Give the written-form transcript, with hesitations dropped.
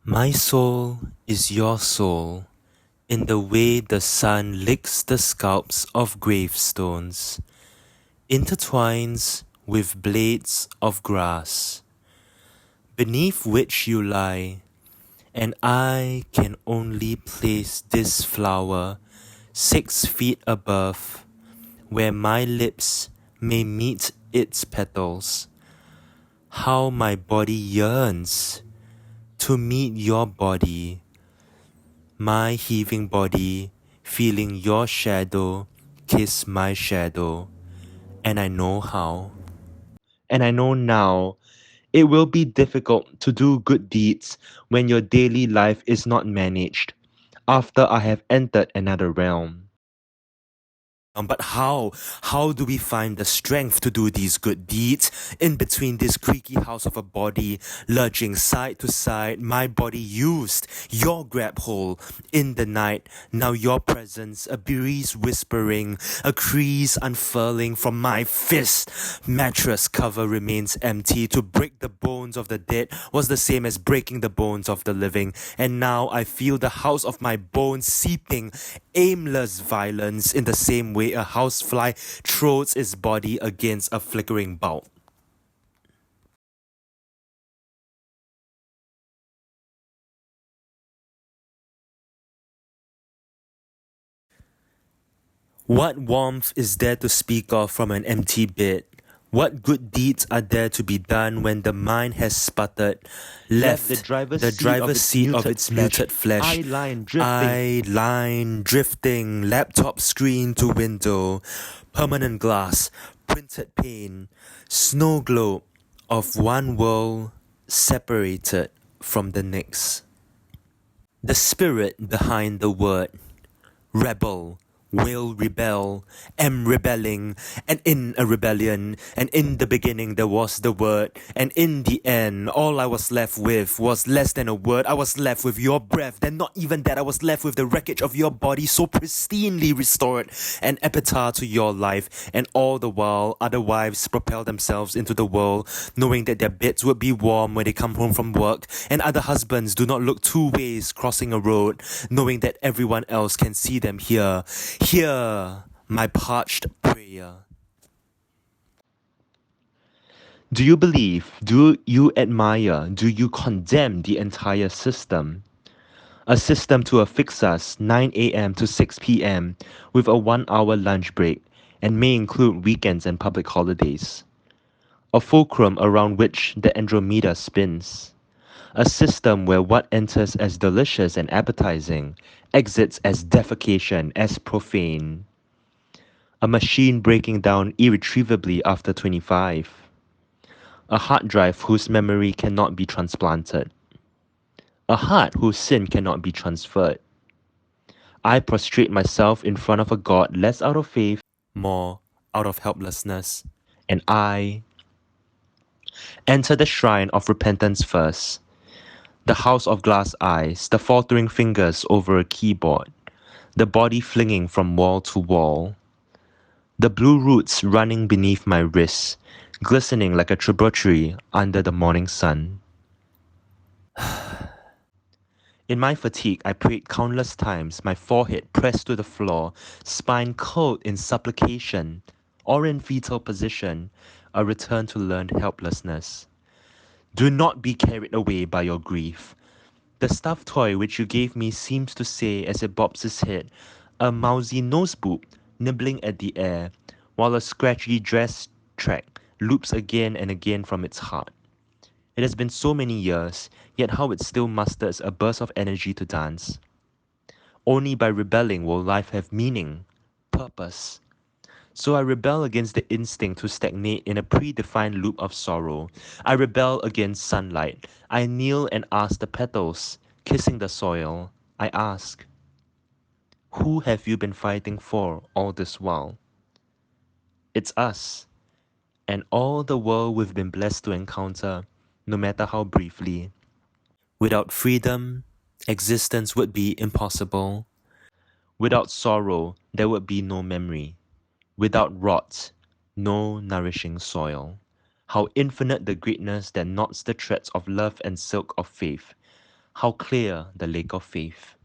My soul is your soul, in the way the sun licks the scalps of gravestones, intertwines with blades of grass, beneath which you lie, and I can only place this flower 6 feet above, where my lips may meet its petals. How my body yearns to meet your body, my heaving body feeling your shadow kiss my shadow, and I know how. And I know now it will be difficult to do good deeds when your daily life is not managed after I have entered another realm. But how? How do we find the strength to do these good deeds in between this creaky house of a body, lurching side to side, my body used, your grab hold in the night, now your presence, a breeze whispering, a crease unfurling from my fist. Mattress cover remains empty. To break the bones of the dead was the same as breaking the bones of the living, and now I feel the house of my bones seeping, aimless violence in the same way a housefly throws its body against a flickering bulb. What warmth is there to speak of from an empty bed? What good deeds are there to be done when the mind has sputtered, left the driver's seat of its muted flesh, eye line drifting, laptop screen to window, permanent glass, printed pane, snow globe of one world separated from the next. The spirit behind the word, rebel, will rebel, am rebelling, and in a rebellion, and in the beginning there was the word, and in the end, all I was left with was less than a word. I was left with your breath, then not even that, I was left with the wreckage of your body so pristinely restored, an epitaph to your life, and all the while, other wives propel themselves into the world, knowing that their beds would be warm when they come home from work, and other husbands do not look two ways crossing a road, knowing that everyone else can see them here. Hear my parched prayer. Do you believe? Do you admire? Do you condemn the entire system? A system to affix us 9 a.m. to 6 p.m. with a 1-hour lunch break and may include weekends and public holidays. A fulcrum around which the Andromeda spins. A system where what enters as delicious and appetizing exits as defecation, as profane. A machine breaking down irretrievably after 25. A hard drive whose memory cannot be transplanted. A heart whose sin cannot be transferred. I prostrate myself in front of a God less out of faith, more out of helplessness, and I enter the shrine of repentance first, the house of glass eyes, the faltering fingers over a keyboard, the body flinging from wall to wall, the blue roots running beneath my wrists, glistening like a tributary under the morning sun. In my fatigue, I prayed countless times, my forehead pressed to the floor, spine curled in supplication, or in fetal position, a return to learned helplessness. Do not be carried away by your grief. The stuffed toy which you gave me seems to say as it bobs its head, a mousy noseboob nibbling at the air, while a scratchy dress track loops again and again from its heart. It has been so many years, yet how it still musters a burst of energy to dance. Only by rebelling will life have meaning, purpose. So I rebel against the instinct to stagnate in a predefined loop of sorrow. I rebel against sunlight. I kneel and ask the petals, kissing the soil. I ask, who have you been fighting for all this while? It's us, and all the world we've been blessed to encounter, no matter how briefly. Without freedom, existence would be impossible. Without sorrow, there would be no memory. Without rot, no nourishing soil. How infinite the greatness that knots the threads of love and silk of faith. how clear the lake of faith.